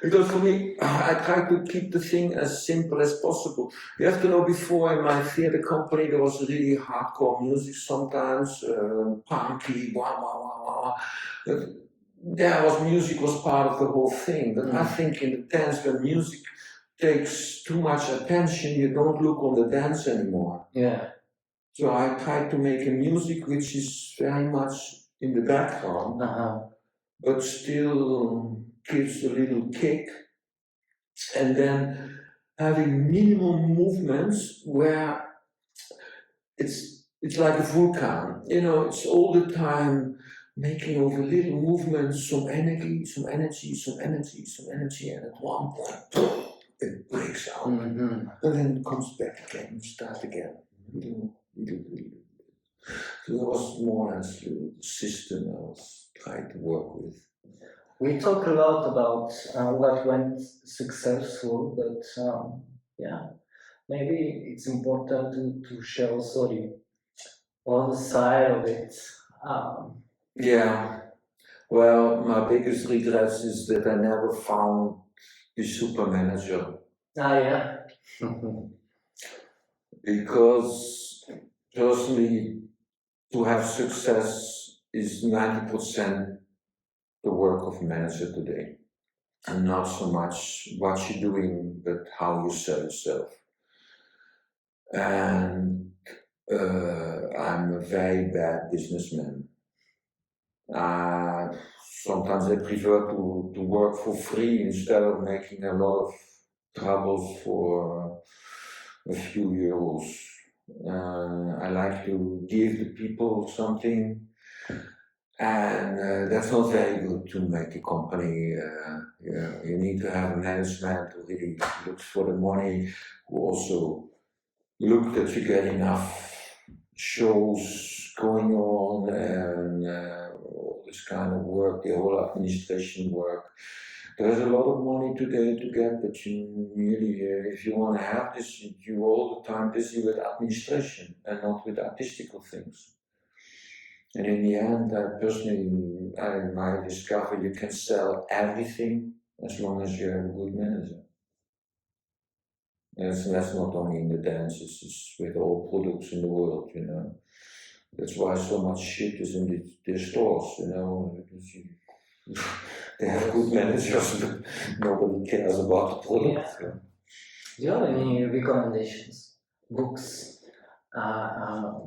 [SPEAKER 1] Because for me, I try to keep the thing as simple as possible. You have to know, before in my theater company, there was really hardcore music sometimes, punky, wah, wah, wah, wah. Music was part of the whole thing. But I think in the dance, when music takes too much attention, you don't look on the dance anymore.
[SPEAKER 2] Yeah.
[SPEAKER 1] So I try to make a music which is very much in the background, but still gives a little kick, and then having minimum movements where it's like a vulkan, it's all the time making over little movements, some energy, and at one point it breaks out, and then it comes back again and starts again. Little. So that was more or less the system I was trying to work with.
[SPEAKER 2] We talk a lot about what went successful, but maybe it's important to share also the other side of it.
[SPEAKER 1] Yeah. Well, my biggest regret is that I never found the super manager.
[SPEAKER 2] Yeah.
[SPEAKER 1] Because personally, to have success is 90% the work of a manager today. And not so much what you're doing, but how you sell yourself. And I'm a very bad businessman. Sometimes I prefer to work for free instead of making a lot of troubles for a few euros. I like to give the people something, and that's not very good to make a company. You need to have a management who really looks for the money, who also look that you get enough shows going on, and all this kind of work, the whole administration work. There's a lot of money today to get, but you really, if you want to have this, you're all the time busy with administration and not with artistical things. And in the end, I discover you can sell everything as long as you have a good manager. And that's not only in the dance, it's with all products in the world, That's why so much shit is in the stores, They have good managers, but nobody cares about the product.
[SPEAKER 2] Yeah. Do you have any recommendations? Books,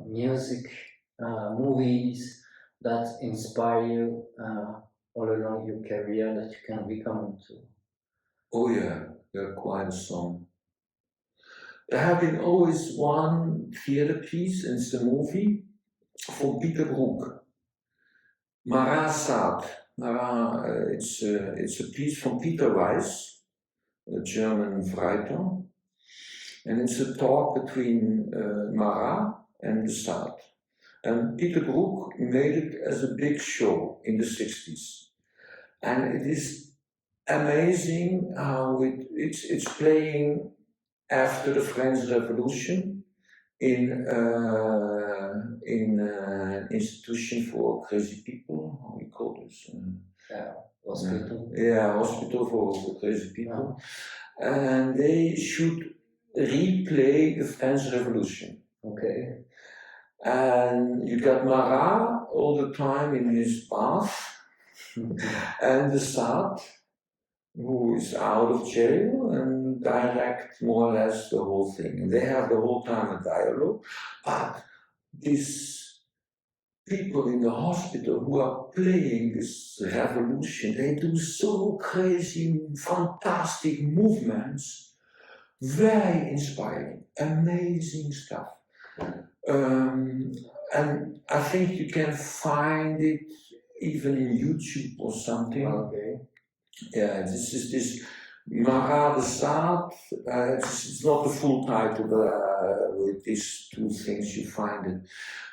[SPEAKER 2] music, movies that inspire you all along your career that you can recommend to?
[SPEAKER 1] Oh yeah, there are quite some. There have been always one theater piece, and it's a movie, from Peter Brook. Marat Saat. Marat, it's a piece from Peter Weiss, a German writer, and it's a talk between Marat and the Saat. And Peter Brook made it as a big show in the 60s. And it is amazing how it's playing after the French Revolution in an institution for crazy people. How do you call this?
[SPEAKER 2] Hospital.
[SPEAKER 1] Hospital for crazy people. And they should replay the French Revolution.
[SPEAKER 2] Okay.
[SPEAKER 1] And you got Marat all the time in his bath, and the Saat, who is out of jail, and direct more or less the whole thing. And they have the whole time a dialogue, but these people in the hospital who are playing this revolution, they do so crazy, fantastic movements, very inspiring, amazing stuff. And I think you can find it even in YouTube or something.
[SPEAKER 2] Okay.
[SPEAKER 1] Yeah, this is this Marat de Saat. It's not the full title, but with these two things you find it.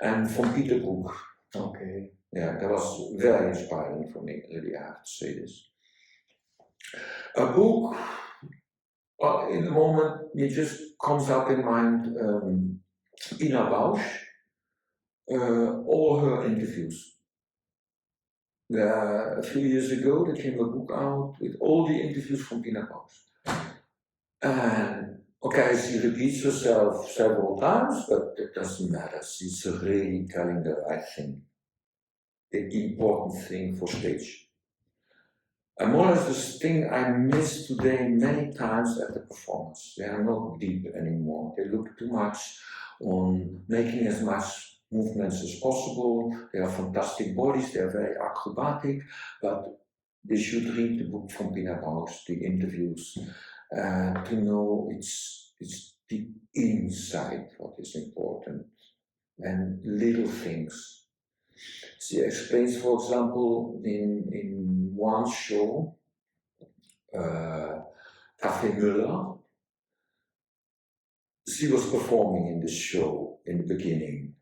[SPEAKER 1] And from Peter Brook.
[SPEAKER 2] Okay.
[SPEAKER 1] Yeah, that was very inspiring for me, really, I have to say this. A book, in the moment, it just comes up in mind, Ina Bausch, all her interviews. a few years ago, there came a book out with all the interviews from Pina Bausch. And okay, she repeats herself several times, but it doesn't matter. She's really telling the right thing, the important thing for stage. And more or less this thing I miss today many times at the performance. They are not deep anymore. They look too much on making as much movements as possible. They are fantastic bodies, they are very acrobatic, but they should read the book from Pina Bausch, the interviews, to know it's the inside what is important and little things. She explains, for example, in one show, Café Müller, she was performing in the show in the beginning,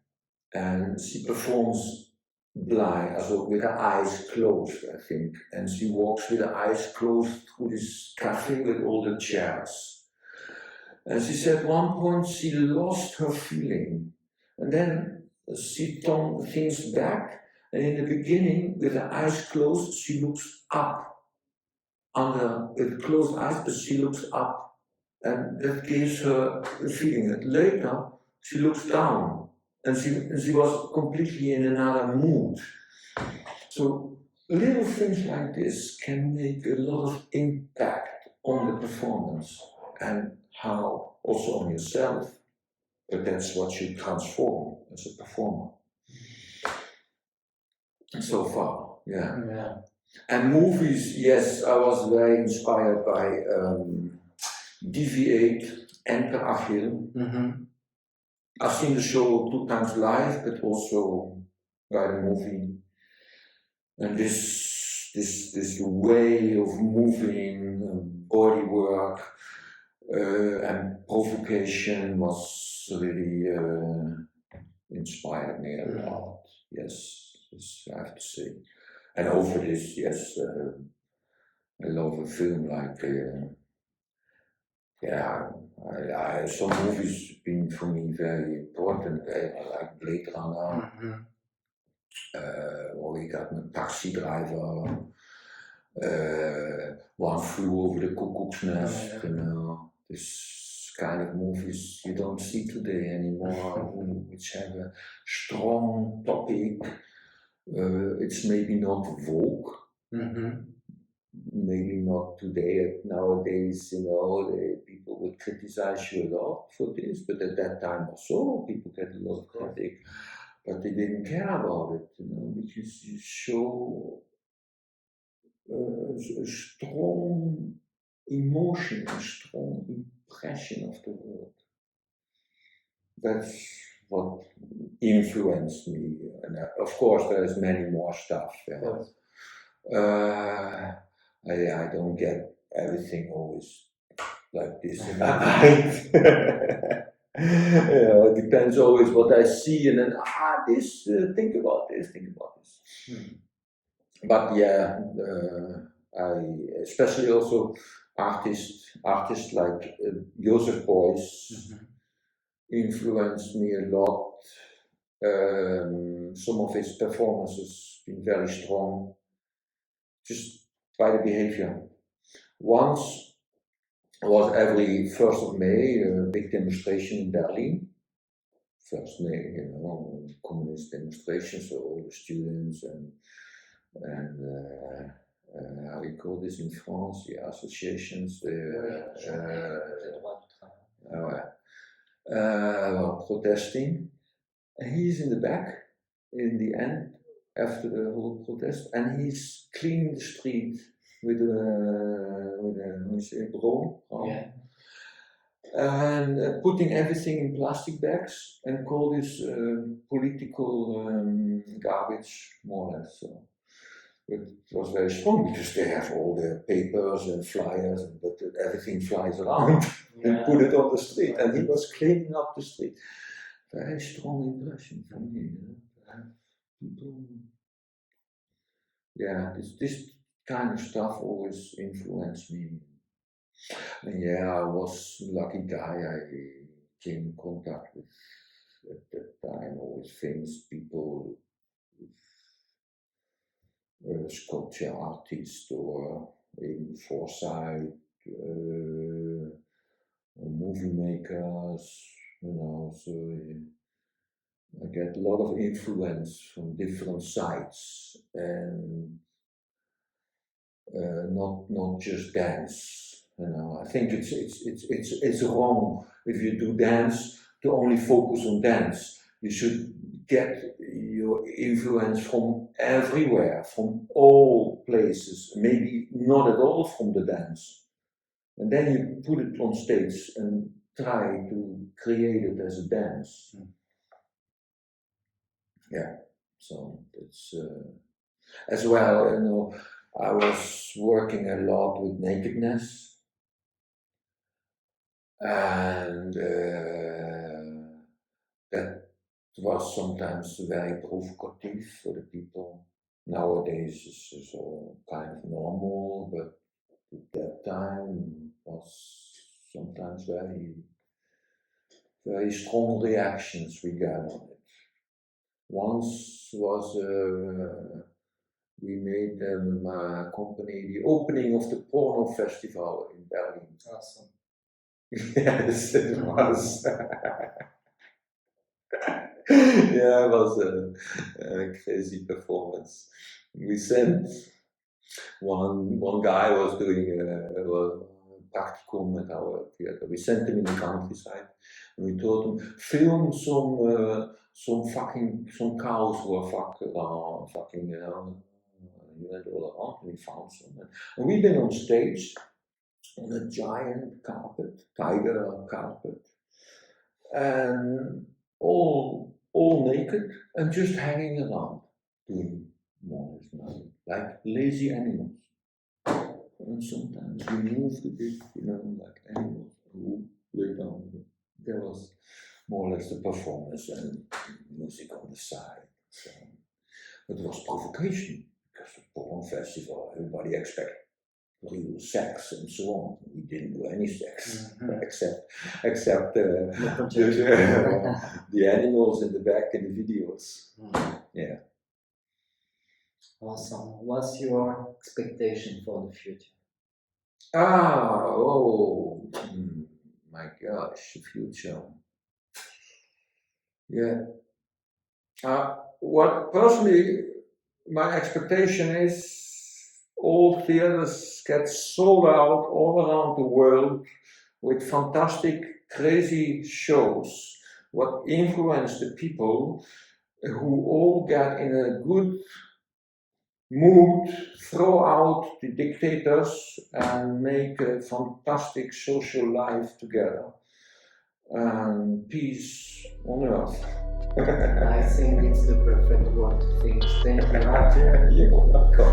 [SPEAKER 1] and she performs blind, also with her eyes closed, I think, and she walks with her eyes closed through this cafe with all the chairs. And she said at one point she lost her feeling, and then she turned things back, and in the beginning, with her eyes closed, she looks up. With closed eyes, but she looks up, and that gives her a feeling that later she looks down, and she was completely in another mood. So little things like this can make a lot of impact on the performance and how also on yourself, but that's what you transform as a performer. So far, yeah. And movies, yes, I was very inspired by Deviate and Per Achille. Mm-hmm. I've seen the show 2 times live, but also by the movie. And this way of moving, body work, and provocation was really inspired me a lot. Yes, I have to say. And over this, yes, I love a film like, some movies have been for me very important. I like Blade Runner, ik had een Taxi Driver, One Flew Over the Cuckoo's Nest, this kind of movies you don't see today anymore, which have a strong topic. It's maybe not woke, maybe not today. Nowadays, people would criticize you a lot for this, but at that time also people get a lot of critique, but they didn't care about it, because you show a strong emotion, a strong impression of the world. That's what influenced me, and of course there's many more stuff. I don't get everything always like this in my mind. It depends always what I see, and then think about this. But yeah, I especially also artists like Joseph Beuys influenced me a lot. Some of his performances been very strong, just by the behavior. Once was every 1st of May a big demonstration in Berlin. 1st May, communist demonstration, so all the students and how we call this in France, the associations, protesting. And he's in the back, in the end, after the whole protest, and he's cleaning the street with a broom, and putting everything in plastic bags, and call this political garbage, more or less. So. But it was very strong because they have all the papers and flyers, but everything flies around and put it on the street, and he was cleaning up the street. Very strong impression for me. People, this kind of stuff always influenced me. And I was a lucky guy. I came in contact with, at that time, always famous people sculpture artist or even foresight, or movie makers, so I get a lot of influence from different sides, and not just dance. I think it's wrong if you do dance to only focus on dance. You should get your influence from everywhere, from all places, maybe not at all from the dance. And then you put it on stage and try to create it as a dance. Yeah, so it's as well, I was working a lot with nakedness, and that was sometimes very provocative for the people. Nowadays it's all kind of normal, but at that time was sometimes very, very strong reactions we got on it. Once was we made my company the opening of the porno festival in Berlin.
[SPEAKER 2] Awesome.
[SPEAKER 1] Yes, it was. Yeah, it was a crazy performance. We sent one guy was doing a practicum at our theater. We sent him in the countryside, and we told him film some cows who are fucking around. He went all around and we found some. And we've been on stage on a giant carpet, tiger carpet, and all naked and just hanging around, doing more or less nothing, like lazy animals. And sometimes we moved a bit, like animals who lay down. There was more or less the performance and music on the side. So it was provocation, because the porn festival, everybody expected real sex and so on. We didn't do any sex, except the animals in the back in the videos. Yeah.
[SPEAKER 2] Awesome. What's your expectation for the future?
[SPEAKER 1] My gosh, the future. Yeah. What personally, my expectation is all theaters get sold out all around the world with fantastic, crazy shows. What influence the people who all get in a good mood, throw out the dictators and make a fantastic social life together. And peace on earth.
[SPEAKER 2] I think it's the perfect word to finish. Thank you, Arthur.
[SPEAKER 1] You're welcome.